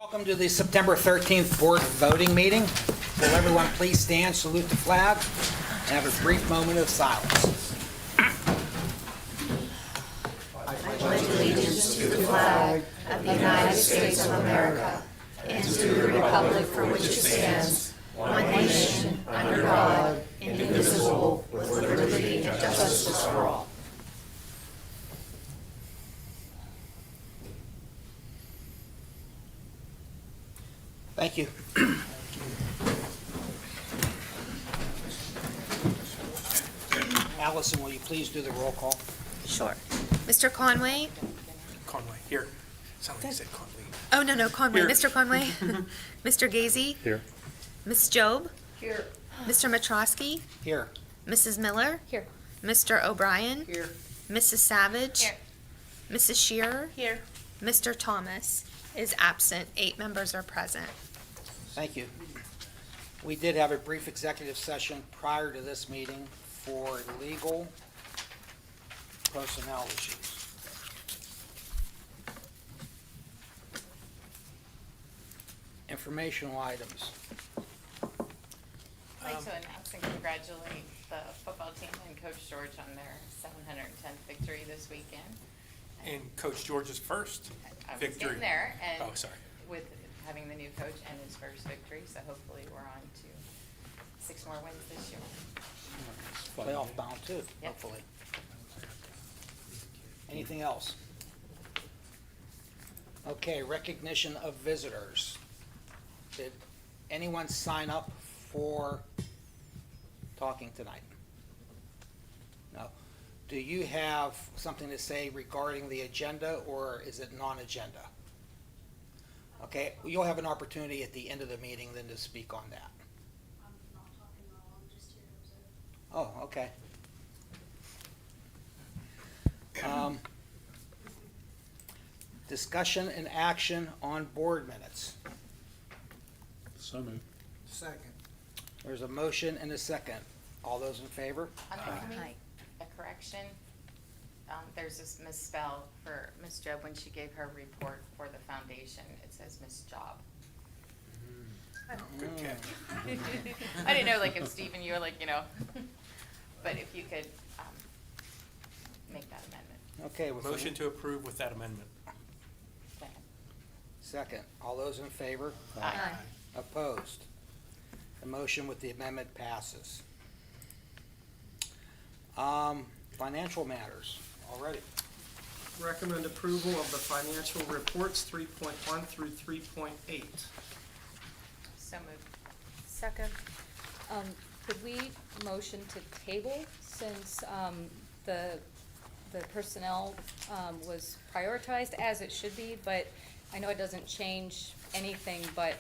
Welcome to the September 13th Board voting meeting. Will everyone please stand, salute the flag, and have a brief moment of silence. Allegiance to the flag of the United States of America and to the republic for which it stands, one nation, under God, indivisible, with liberty and justice for all. Thank you. Allison, will you please do the roll call? Sure. Mr. Conway? Conway, here. Sounded like you said Conway. Oh, no, Conway. Here. Mr. Conway? Mr. Gazy? Here. Ms. Job? Here. Mr. Metrosky? Here. Mrs. Miller? Here. Mr. O'Brien? Here. Mrs. Savage? Here. Mrs. Shearer? Here. Mr. Thomas is absent. 8 members are present. Thank you. We did have a brief executive session prior to this meeting for legal personnel issues. Informational items. I'd like to announce and congratulate the football team and Coach George on their 710th victory this weekend. And Coach George's first I was victory. getting there, and Oh, sorry. with having the new coach and his first victory, so hopefully we're on to 6 more wins this year. Playoff bound too, Yep. hopefully. Anything else? Okay, recognition of visitors. Did anyone sign up for talking tonight? No. Do you have something to say regarding the agenda, or is it non-agenda? Okay, you'll have an opportunity at the end of the meeting then to speak on that. I'm not talking at all, I'm just here to observe. Oh, okay. Discussion and action on board minutes. So moved. Second. There's a motion and a second. All those in favor? Can we make a correction? There's this misspell for Miss Job when she gave her report for the foundation. It says Miss Job. Good catch. I didn't know, like, if Stephen, you were like, but if you could make that amendment. Okay. with the- Motion to approve with that amendment. Go ahead. Second. All those in favor? Aye. Opposed? The motion with the amendment passes. Financial matters, already. Recommend approval of the financial reports 3.1 through 3.8. So moved. Second. Could we motion to table since the personnel was prioritized as it should be, but I know it doesn't change anything, but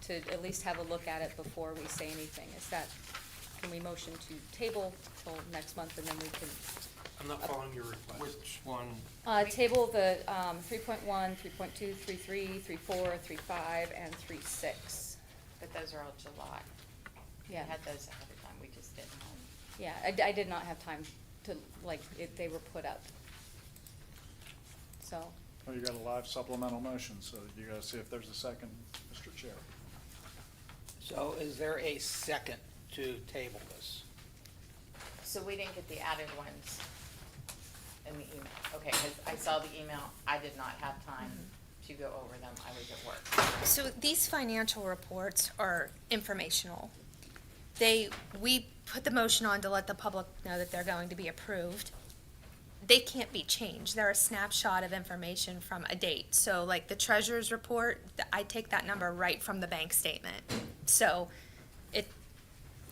to at least have a look at it before we say anything. Can we motion to table till next month and then we can I'm not following your request. Which one? table the 3.1, 3.2, 3.3, 3.4, 3.5, and 3.6. But those are all July. We Yeah. had those ahead of time, we just didn't. Yeah, I did not have time to, they were put up. So, Well, you got a live supplemental motion, so you gotta see if there's a second, Mr. Chair. So is there a second to table this? So we didn't get the added ones in the email. Okay, 'cause I saw the email, I did not have time to go over them, I was at work. So these financial reports are informational. We put the motion on to let the public know that they're going to be approved. They can't be changed. They're a snapshot of information from a date. So like the treasurer's report, I take that number right from the bank statement. So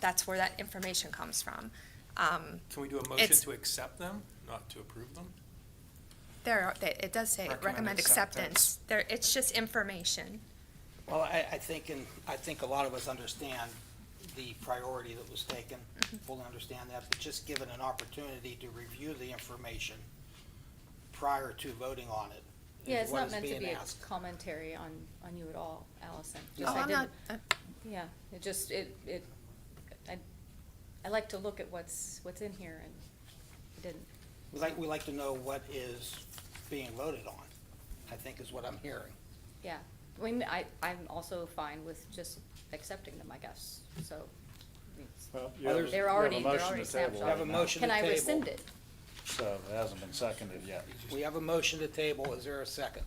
that's where that information comes from. Can we do a motion It's- to accept them, not to approve them? It does say Recommend recommend acceptance. acceptance. It's just information. Well, I think a lot of us understand the priority that was taken, fully understand that, but just given an opportunity to review the information prior to voting on it yeah, is it's what not is meant to being be a asked. commentary on you at all, Allison. No. Just Oh, I I'm not, didn't- Yeah, it just, I like to look at what's in here and I didn't. We like to know what is being voted on, I think is what I'm hearing. Yeah, I mean, I'm also fine with just accepting them, I guess, so. it's- Well, you have- Others- you They're have a already, motion to snapshot. table Have a right now, motion to Can I table. rescind it? So it hasn't been seconded yet. We have a motion to table. Is there a second?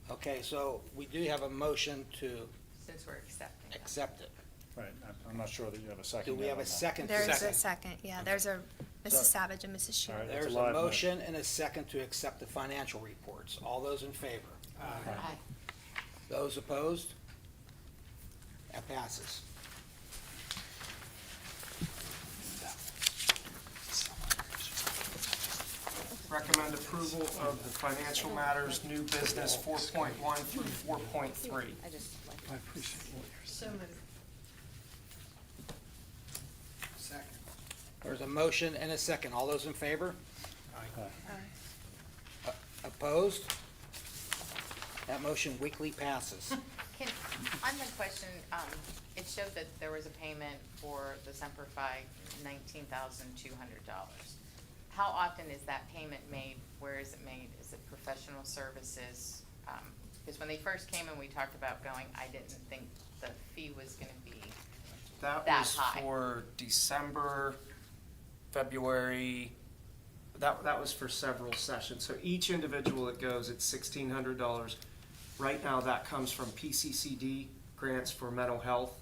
Okay, so we do have a motion to Since we're accepting them. accept it. Right, I'm not sure that you have a second Do we yet have on a that. second? to There's a second? second, yeah, there's a So- Mrs. Savage and Mrs. All Shear. right. It's a There's a live motion and a second to accept the financial reports. All those in favor? Aye. Those opposed? That passes. Recommend approval of the financial matters, new business 4.1 through 4.3. I just like. So moved. There's a motion and a second. All those in favor? Aye. Opposed? That motion weakly passes. Can, on the question, it showed that there was a payment for the Semper Fi, $19,200. How often is that payment made? Where is it made? Is it professional services? Because when they first came and we talked about going, I didn't think the fee was gonna be, That That was high. for December, February, that was for several sessions. So each individual that goes, it's $1,600. Right now, that comes from PCCD, grants for mental health.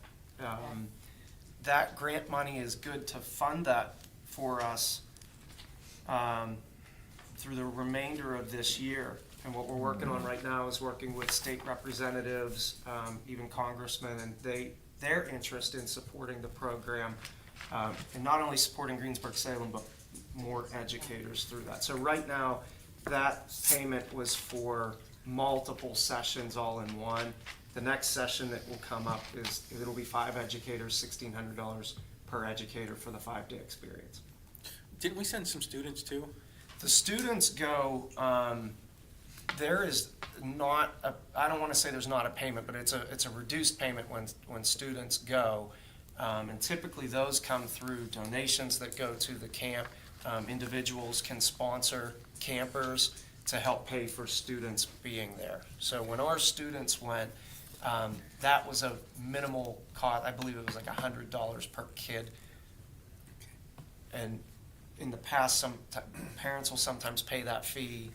That grant money is good to fund that for us through the remainder of this year. And what we're working on right now is working with state representatives, even congressmen, and their interest in supporting the program, and not only supporting Greensburg-Salem, but more educators through that. So right now, that payment was for multiple sessions all in one. The next session that will come up it'll be 5 educators, $1,600 per educator for the 5-day experience. Didn't we send some students too? The students go, there is not I don't want to say there's not a payment, but it's a reduced payment when students go. And typically those come through donations that go to the camp. Individuals can sponsor campers to help pay for students being there. So when our students went, that was a minimal cost. I believe it was like $100 per kid. And in the past, parents will sometimes pay that fee.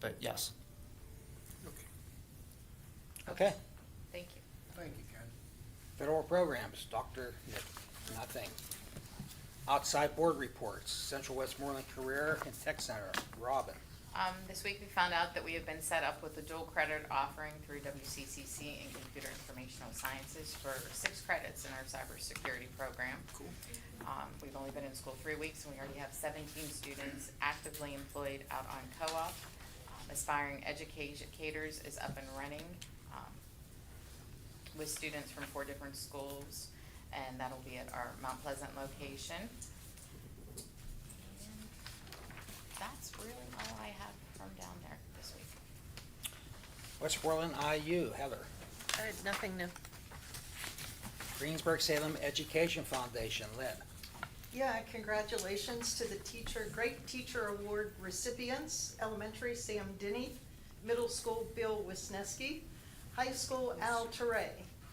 But yes. Okay. thank you. Federal programs, Dr. Nick, nothing. Outside board reports, Central Westmoreland Career and Tech Center, Robin. This week we found out that we have been set up with a dual credit offering through WCCC in Computer Informational Sciences for 6 credits in our cybersecurity program. Cool. We've only been in school 3 weeks and we already have 17 students actively employed out on co-op. Aspiring Educators is up and running with students from 4 different schools, and that'll be at our Mount Pleasant location. And that's really all I have from down there this week. Westmoreland IU, Heather. Nothing new. Greensburg Salem Education Foundation, Lynn. Yeah, congratulations to the Great Teacher Award recipients. Elementary, Sam Denny. Middle school, Bill Wisniewski. High school, Al Teray.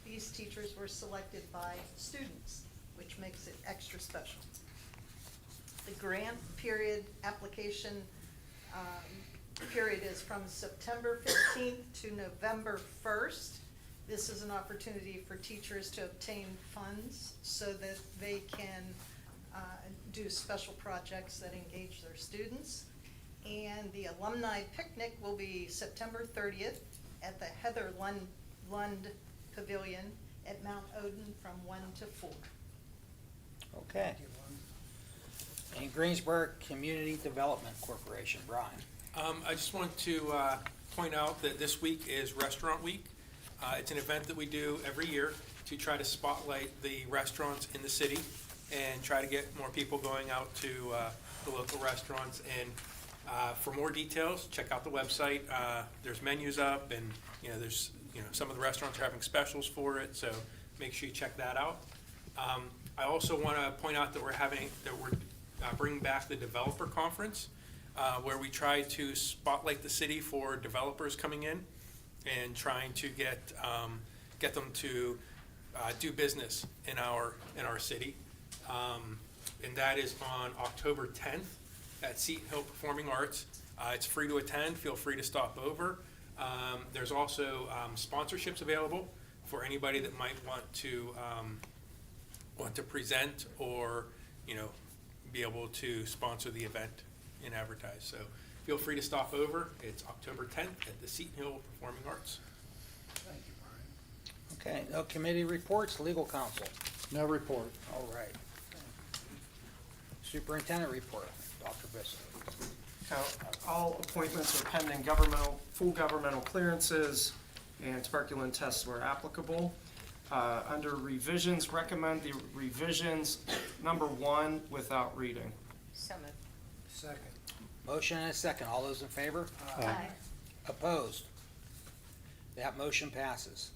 These teachers were selected by students, which makes it extra special. The grant period application period is from September 15th to November 1st. This is an opportunity for teachers to obtain funds so that they can do special projects that engage their students. And the alumni picnic will be September 30th at the Heather Lund Pavilion at Mount Odin from 1 to 4. Okay. And Greensburg Community Development Corporation, Brian. I just want to point out that this week is Restaurant Week. It's an event that we do every year to try to spotlight the restaurants in the city and try to get more people going out to the local restaurants. And for more details, check out the website. There's menus up, and there's some of the restaurants are having specials for it, so make sure you check that out. I also want to point out that we're bringing back the developer conference. where we try to spotlight the city for developers coming in and trying to get them to do business in our city. And that is on October 10th at Seton Hill Performing Arts. It's free to attend. Feel free to stop over. There's also sponsorships available for anybody that might want to present or, be able to sponsor the event and advertise. So feel free to stop over. It's October 10th at the Seton Hill Performing Arts. Okay, no committee reports, legal counsel. No report. All right. Superintendent report, Dr. Bissell. Now, all appointments are pending full governmental clearances, and tuberculin tests were applicable. Under revisions, recommend the revisions, number 1, without reading. So moved. Second. Motion and a second. All those in favor? Aye. Opposed? That motion passes.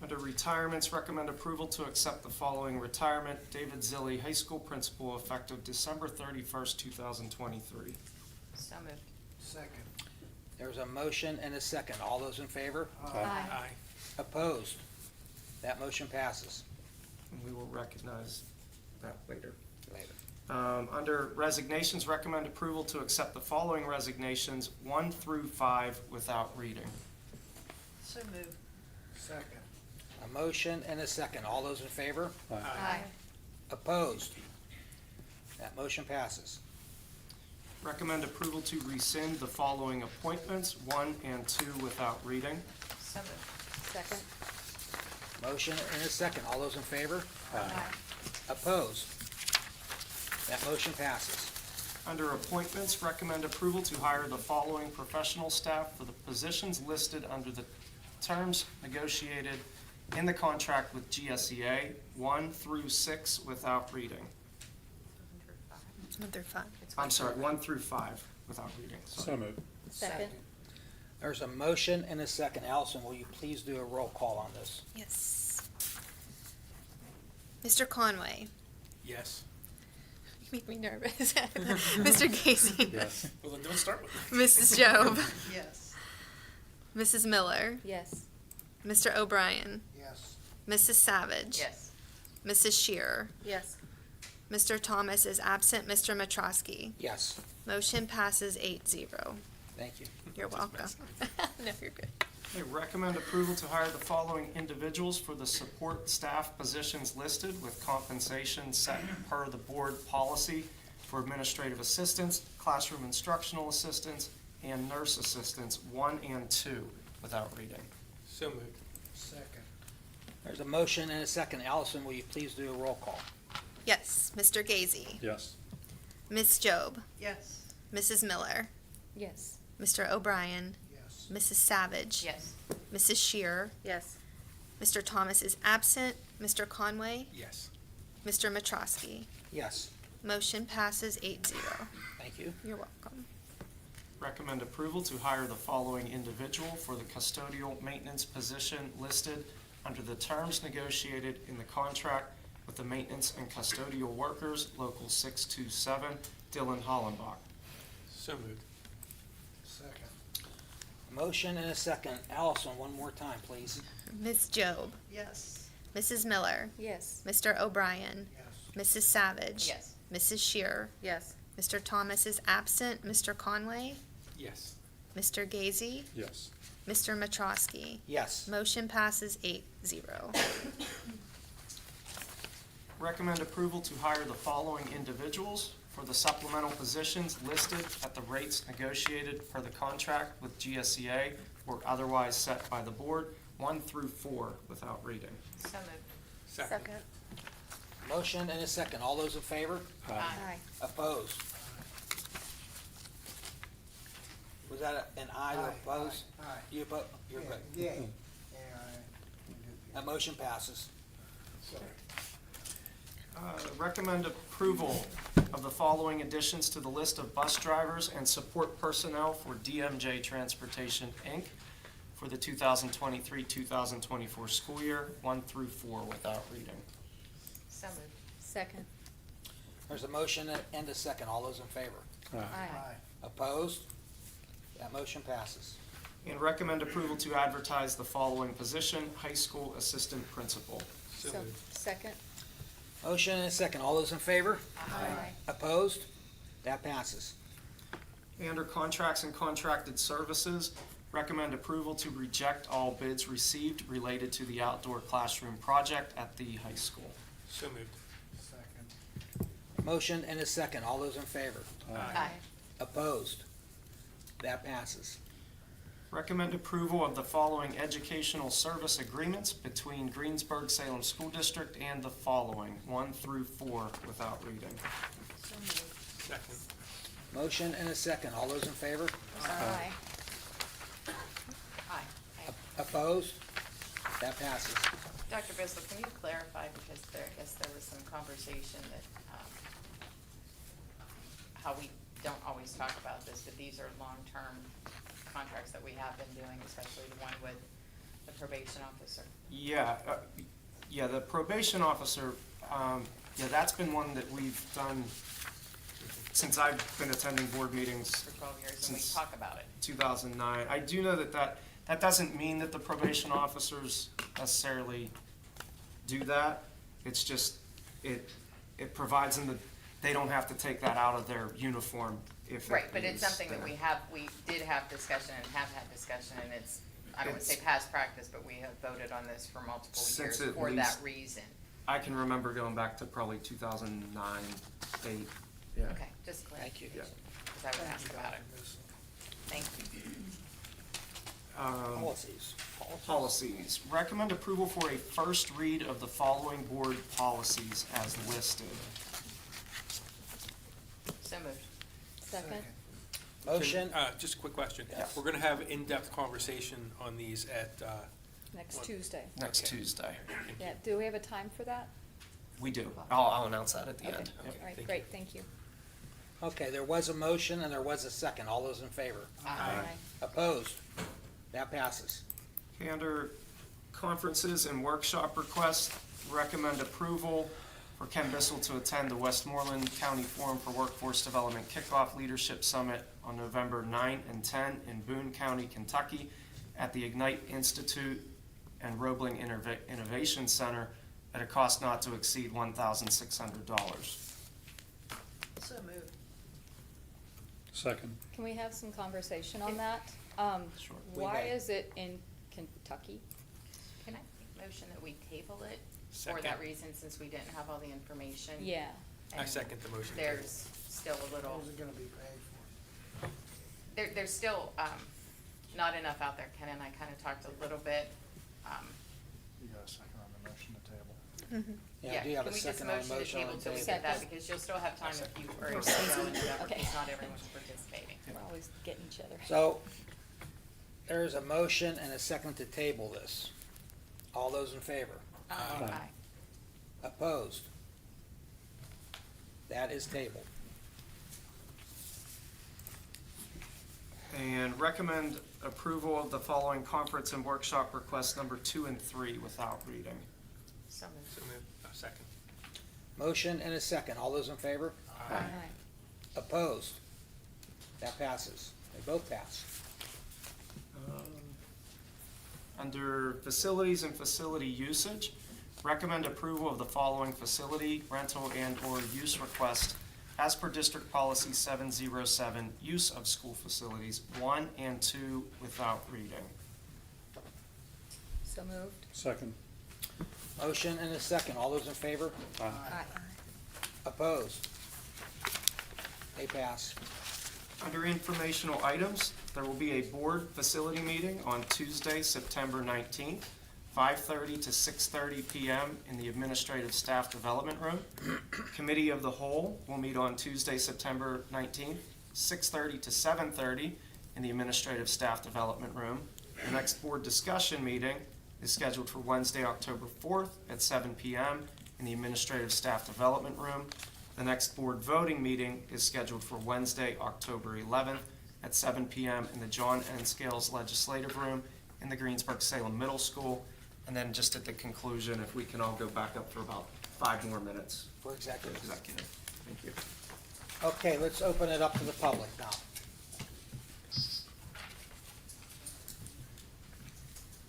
Under retirements, recommend approval to accept the following retirement. David Zilli, high school principal, effective December 31st, 2023. So moved. Second. There's a motion and a second. All those in favor? Aye. Opposed? That motion passes. And we will recognize that later. Later. Under resignations, recommend approval to accept the following resignations, 1 through 5, without reading. So moved. Second. A motion and a second. All those in favor? Aye. Opposed? That motion passes. Recommend approval to rescind the following appointments, 1 and 2, without reading. So moved. Second. Motion and a second. All those in favor? Aye. Opposed? That motion passes. Under appointments, recommend approval to hire the following professional staff for the positions listed under the terms negotiated in the contract with GSEA, 1 through 6, without reading. 1 through 5. I'm sorry, 1 through 5, without reading. Sorry. So moved. Second. There's a motion and a second. Allison, will you please do a roll call on this? Yes. Mr. Conway. Yes. You make me nervous. Mr. Casey. Yes. Well, then don't start with it. Mrs. Job. Yes. Mrs. Miller. Yes. Mr. O'Brien. Yes. Mrs. Savage. Yes. Mrs. Shearer. Yes. Mr. Thomas is absent. Mr. Metrosky. Yes. Motion passes 8-0. Thank you. You're welcome. No, you're good. Okay, recommend approval to hire the following individuals for the support staff positions listed with compensation set per the board policy for administrative assistants, classroom instructional assistants, and nurse assistants, 1 and 2, without reading. So moved. Second. There's a motion and a second. Allison, will you please do a roll call? Yes. Mr. Gazy. Yes. Miss Job. Yes. Mrs. Miller. Yes. Mr. O'Brien. Yes. Mrs. Savage. Yes. Mrs. Shearer. Yes. Mr. Thomas is absent. Mr. Conway. Yes. Mr. Metrosky. Yes. Motion passes 8-0. Thank you. You're welcome. Recommend approval to hire the following individual for the custodial maintenance position listed under the terms negotiated in the contract with the maintenance and custodial workers, Local 627, Dylan Hollenbach. So moved. Second. A motion and a second. Allison, one more time, please. Ms. Job. Yes. Mrs. Miller. Yes. Mr. O'Brien. Yes. Mrs. Savage. Yes. Mrs. Shearer. Yes. Mr. Thomas is absent. Mr. Conway. Yes. Mr. Gazy. Yes. Mr. Metrosky. Yes. Motion passes 8-0. Recommend approval to hire the following individuals for the supplemental positions listed at the rates negotiated for the contract with GSEA or otherwise set by the board, 1 through 4, without reading. So moved. Second. Motion and a second. All those in favor? Aye. Opposed? Was that an aye or opposed? Aye. You opposed? You're good. Yeah. That motion passes. Recommend approval of the following additions to the list of bus drivers and support personnel for DMJ Transportation, Inc. for the 2023-2024 school year, 1 through 4, without reading. So moved. Second. There's a motion and a second. All those in favor? Aye. Opposed? That motion passes. And recommend approval to advertise the following position, high school assistant principal. So So, moved. second? Motion and a second. All those in favor? Aye. Opposed? That passes. Under contracts and contracted services, recommend approval to reject all bids received related to the outdoor classroom project at the high school. So moved. Second. Motion and a second. All those in favor? Aye. Opposed? That passes. Recommend approval of the following educational service agreements between Greensburg Salem School District and the following, 1 through 4, without reading. Second. Motion and a second. All those in favor? Aye. Aye. Opposed? That passes. Dr. Bissell, can you clarify, because there, I guess there was some conversation that, how we don't always talk about this, but these are long-term contracts that we have been doing, especially the one with the probation officer. Yeah, the probation officer, that's been one that we've done since I've been attending board meetings For 12 years, and we Since- talk about it. 2009. I do know that doesn't mean that the probation officers necessarily do that. It's just, it provides them that they don't have to take that out of their uniform if it Right, but it's is something that there. we did have discussion and have had discussion, and it's, I don't want to say It's- past practice, but we have voted on this for multiple Since years at for that least- reason. I can remember going back to probably 2009, 8, yeah. Okay, just Thank you. clarification, because I would ask about it. Thank you. Policies. Policies. Recommend approval for a first read of the following board policies as listed. So moved. Second? Motion, Just a quick question. Yes. We're gonna have in-depth conversation on these at, Next What? Tuesday. Next Okay. Tuesday. Yeah, do we have a time for that? We do. I'll announce that at the Okay, end. all Yep. right, thank great, thank you. okay, there was a motion and there was a second. All those in favor? Aye. Opposed? That passes. Okay, under conferences and workshop requests, recommend approval for Ken Bissell to attend the Westmoreland County Forum for Workforce Development Kickoff Leadership Summit on November 9 and 10 in Boone County, Kentucky, at the Ignite Institute and Roebling Innovation Center at a cost not to exceed $1,600. So moved. Second. Can we have some conversation on that? Sure. We Why may. is it in Kentucky? Can I make a motion that we table it for Second. that reason, since we didn't have all the information? Yeah, I And second the motion. There's still a little. gonna be paid for? There's still, not enough out there. Ken and I kind of talked a little bit. You got a second on the motion to table? Yeah, do you have a Can we just second on the motion to motion on table the till we table? get that, Second. because you'll still have time if you are able to Second. go into that, Okay. because not everyone's participating. we're always getting each other. So, there's a motion and a second to table this. All those in favor? Aye. Opposed? That is tabled. And recommend approval of the following conference and workshop requests number 2 and 3 without reading. So moved. So moved. Second. Motion and a second. All those in favor? Aye. Opposed? That passes. They both pass. Under facilities and facility usage, recommend approval of the following facility, rental, and/or use request as per District Policy 707, use of school facilities, 1 and 2 without reading. So moved? Second. Motion and a second. All those in favor? Aye. Opposed? They pass. Under informational items, there will be a board facility meeting on Tuesday, September 19th, 5:30 to 6:30 PM in the Administrative Staff Development Room. Committee of the Whole will meet on Tuesday, September 19th, 6:30 to 7:30 in the Administrative Staff Development Room. The next board discussion meeting is scheduled for Wednesday, October 4th at 7 PM in the Administrative Staff Development Room. The next board voting meeting is scheduled for Wednesday, October 11th at 7 PM in the John N. Scales Legislative Room in the Greensburg-Salem Middle School. And then just at the conclusion, if we can all go back up for about 5 more minutes For for executive. executive. Thank you. Okay, let's open it up to the public now. I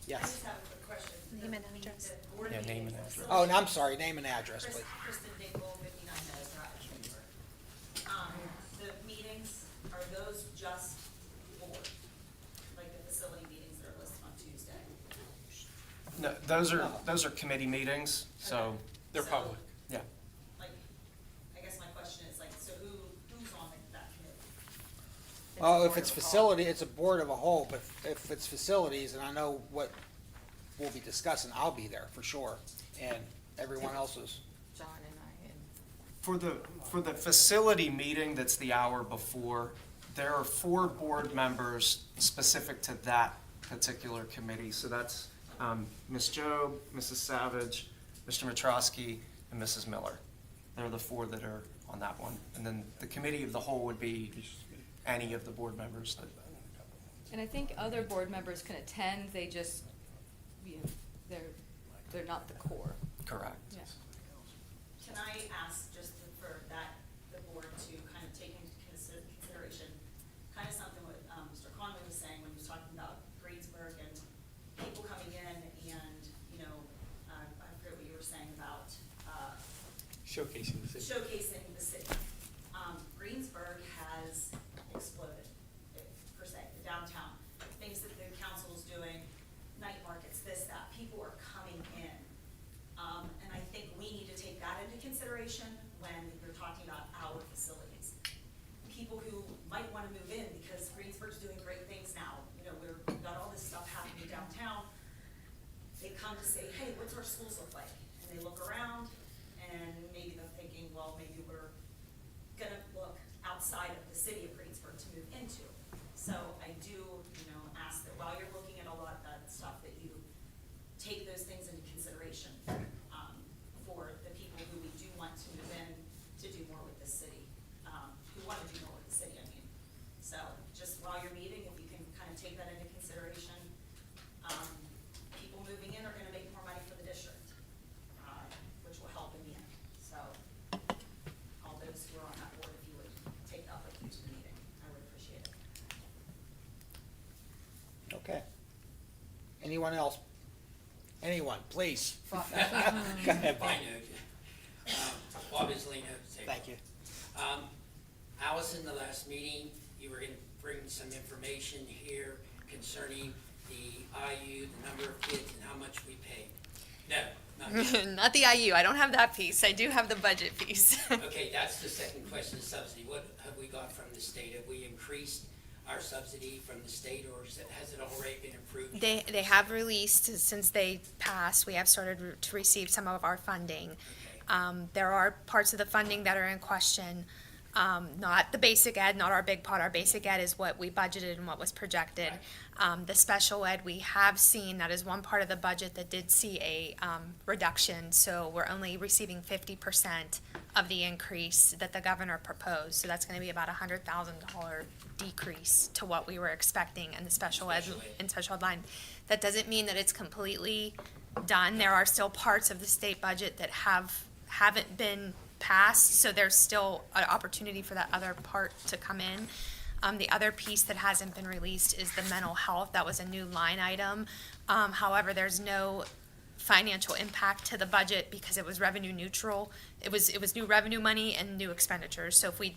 Yes. just have a quick question. Name and address. The board Yeah, name and meetings, address. Oh, and I'm sorry, name and address, please. Kristen Dingle, 59 Meadows Drive, Chamber. The meetings, are those just board? Like the facility meetings that are listed on Tuesday? No, those are committee meetings, so, They're So, public. yeah. Like, I guess my question is like, so who's on that committee? Well, if it's facility, it's a board of a whole, but if it's facilities, and I know what we'll be discussing, I'll be there for sure, and everyone else is. John and I, and For the facility meeting that's the hour before, there are 4 board members specific to that particular committee. So that's Ms. Job, Mrs. Savage, Mr. Metrosky, and Mrs. Miller. They're the 4 that are on that one. And then the committee of the whole would be any of the board members that. And I think other board members can attend, they just, you know, they're not the core. Correct. Yeah. Can I ask just for that, the board to kind of take into consideration, kind of something what Mr. Conway was saying when he was talking about Greensburg and people coming in and, you know, I forget what you were saying about, Showcasing the city. showcasing the city. Greensburg has exploded, per se, the downtown, things that the council's doing, night markets, this, that, people are coming in. And I think we need to take that into consideration when you're talking about our facilities. People who might wanna move in because Greensburg's doing great things now, you know, we've got all this stuff happening downtown. They come to say, hey, what's our schools look like? And they look around and maybe they're thinking, well, maybe we're gonna look outside of the city of Greensburg to move into. So I do, you know, ask that while you're looking at a lot of that stuff, that you take those things into consideration, for the people who we do want to move in to do more with the city, who wanna do more with the city, I mean. So just while you're meeting, if you can kind of take that into consideration, people moving in are gonna make more money for the district, which will help in the end. So all those who are on that board, if you would take that with you to the meeting, I would appreciate it. Okay. Anyone else? Anyone, please. Go ahead, Bob. I know. Bob Islino. Thank you. Alice, in the last meeting, you were going to bring some information here concerning the IU, the number of kids, and how much we pay. No, not yet. Not the IU, I don't have that piece, I do have the budget piece. Okay, that's the second question, the subsidy. What have we got from the state? Have we increased our subsidy from the state, or has it already been approved? They have released, since they passed, we have started to receive some of our funding. There are parts of the funding that are in question, not the basic ed, not our big pot. Our basic ed is what we budgeted and what was projected. The special ed, we have seen, that is one part of the budget that did see a reduction, so we're only receiving 50% of the increase that the governor proposed. So that's gonna be about $100,000 decrease to what we were expecting in the special ed line. That doesn't mean that it's completely done. There are still parts of the state budget that haven't been passed, so there's still an opportunity for that other part to come in. The other piece that hasn't been released is the mental health. That was a new line item. However, there's no financial impact to the budget because it was revenue neutral. It was new revenue money and new expenditures. So if we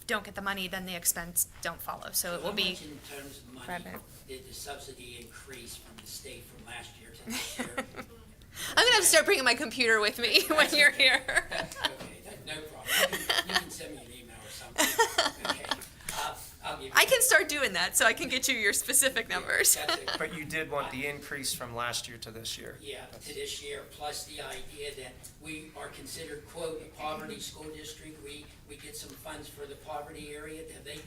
don't get the money, then the expense don't follow. So it will be. How much in terms of money revenue. did the subsidy increase from the state from last year to this year? I'm gonna have to start bringing my computer with me when you're here. Okay, no problem. You can send me an email or something. Okay. I'll give you. I can start doing that, so I can get you your specific numbers. That's it. But you did want the increase from last year to this year. Yeah, to this year, plus the idea that we are considered, quote, a poverty school district. We get some funds for the poverty area. Have they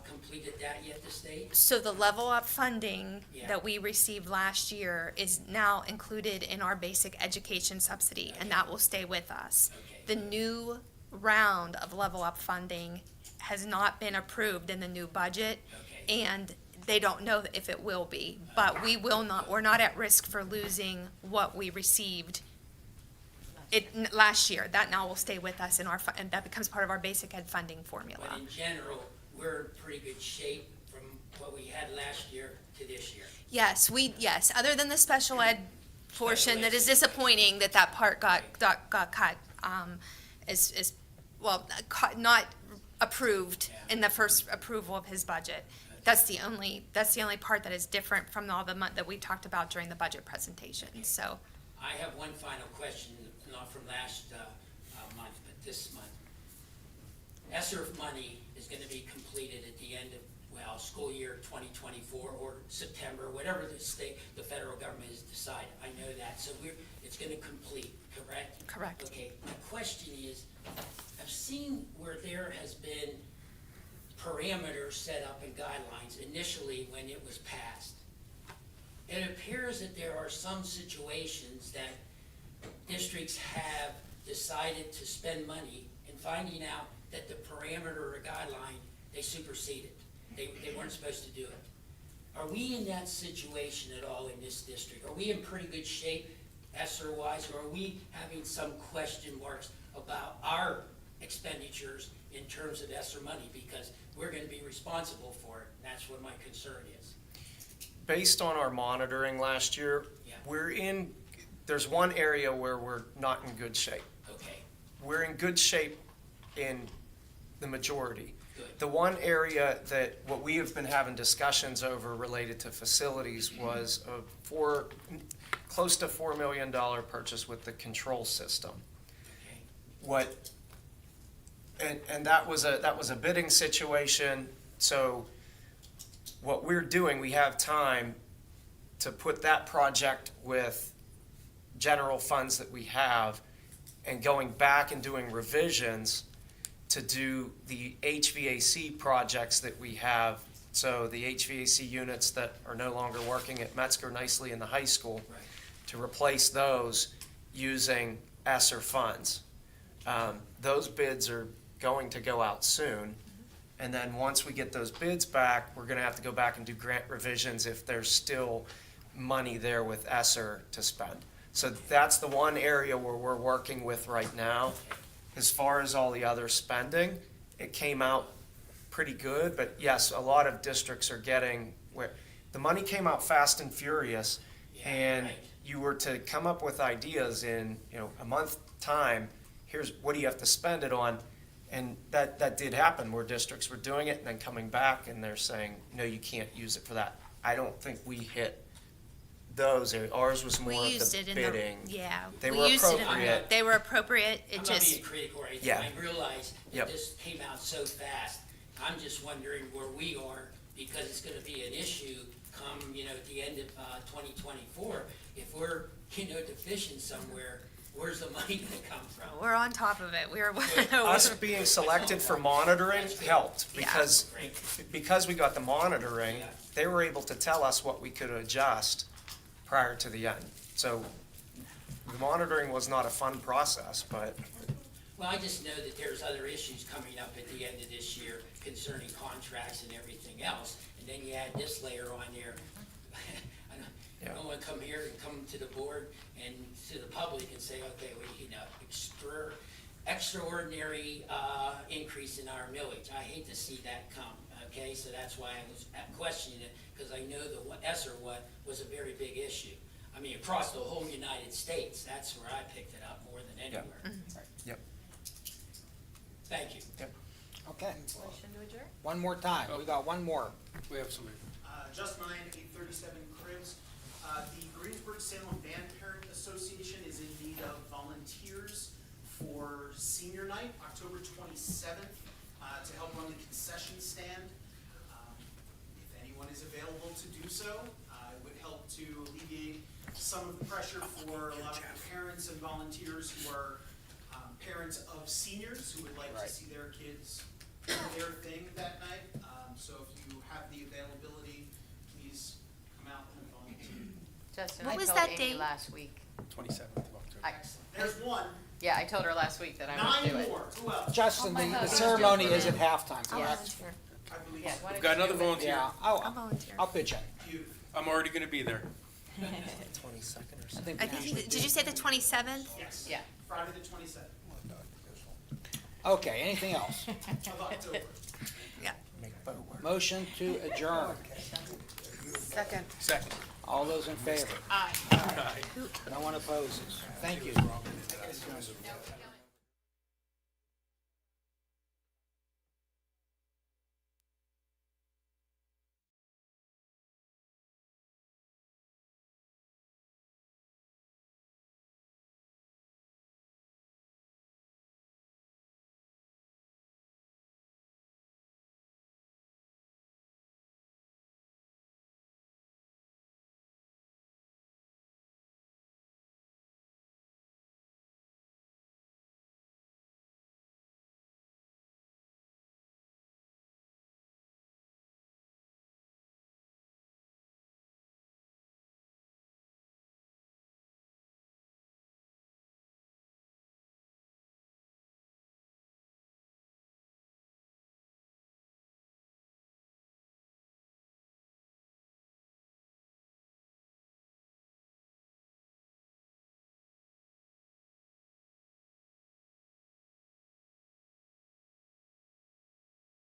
completed that yet, the state? So the level up funding Yeah. that we received last year is now included in our basic education subsidy, and that will stay with us. Okay. The new round of level up funding has not been approved in the new budget, Okay. and they don't know if it will be, but we're not at risk for losing what we received last year. That now will stay with us in our, and that becomes part of our basic ed funding formula. But in general, we're in pretty good shape from what we had last year to this year. Yes, other than the special ed portion that is disappointing that that part got cut, not approved in the first approval of his budget. That's the only part that is different from all the month that we talked about during the budget presentation, so. I have one final question, not from last month, but this month. ESSER money is gonna be completed at the end of, well, school year 2024 or September, whatever the federal government has decided. I know that, so it's gonna complete, correct? Correct. Okay, my question is, I've seen where there has been parameters set up and guidelines initially when it was passed. It appears that there are some situations that districts have decided to spend money and finding out that the parameter or guideline, they superseded. They weren't supposed to do it. Are we in that situation at all in this district? Are we in pretty good shape, ESSER-wise, or are we having some question marks about our expenditures in terms of ESSER money? Because we're gonna be responsible for it, and that's what my concern is. Based on our monitoring last year, Yeah. there's one area where we're not in good shape. Okay, We're in good shape in the majority. good. The one area that what we have been having discussions over related to facilities was close to $4 million purchase with the control system. Okay. And that was a bidding situation, so what we're doing, we have time to put that project with general funds that we have and going back and doing revisions to do the HVAC projects that we have. So the HVAC units that are no longer working at Metzger nicely in the high school, Right. to replace those using ESSER funds. Those bids are going to go out soon. And then once we get those bids back, we're gonna have to go back and do grant revisions if there's still money there with ESSER to spend. So that's the one area where we're working with right now. As far as all the other spending, it came out pretty good, but yes, a lot of districts are getting where, the money came out fast and furious, Yeah, and right. you were to come up with ideas in, a month time, here's, what do you have to spend it on? And that did happen, where districts were doing it and then coming back and they're saying, no, you can't use it for that. I don't think we hit those, ours was more We of used the it in bidding. They we were used it in appropriate. They were appropriate, I'm it not just, being critical or anything, Yeah. I realize that Yep. this came out so fast. I'm just wondering where we are, because it's gonna be an issue come, at the end of 2024. If we're, deficient somewhere, where's the money gonna come from? we're on top of it, we're. Us being selected for monitoring helped, Yeah. because we got the monitoring, Yeah. they were able to tell us what we could adjust prior to the end. So the monitoring was not a fun process, but Well, I just know that there's other issues coming up at the end of this year concerning contracts and everything else, and then you add this layer on there. I don't wanna come here and come to the board and to the public and say, okay, extraordinary, increase in our millage. I hate to see that come, okay, so that's why I was questioning it, because I know the ESSER was a very big issue. I mean, across the whole United States, that's where I picked it up more than anywhere. Yep. Thank you. Okay, Motion to adjourn? one more time, we got one more. We have somebody. Justin Ryan, 837 Cribs. The Greensburg Salem Band Parent Association is in need of volunteers for senior night, October 27th, to help run the concession stand. If anyone is available to do so, it would help to alleviate some of the pressure for a lot of the parents and volunteers who are parents of seniors who would like to Right. see their kids do their thing that night. So if you have the availability, please come out and volunteer. Justin, What I was told that Amy date? last week. 27th of October. There's one, Yeah, I told her last week that I would do 9 it. more, who else? Justin, my the husband. ceremony is at halftime, I'll correct? volunteer. I believe Yeah, so. why We've don't got you another do it? volunteer. Yeah, I'll I'll volunteer. pitch in. Beautiful. I'm already gonna be there. 22nd or I think, did you say the 27th? Yes. Yeah. Friday the 27th Okay, anything else? of October. Motion to adjourn. Second. Second. All those in favor? Aye. No one opposes. Thank you.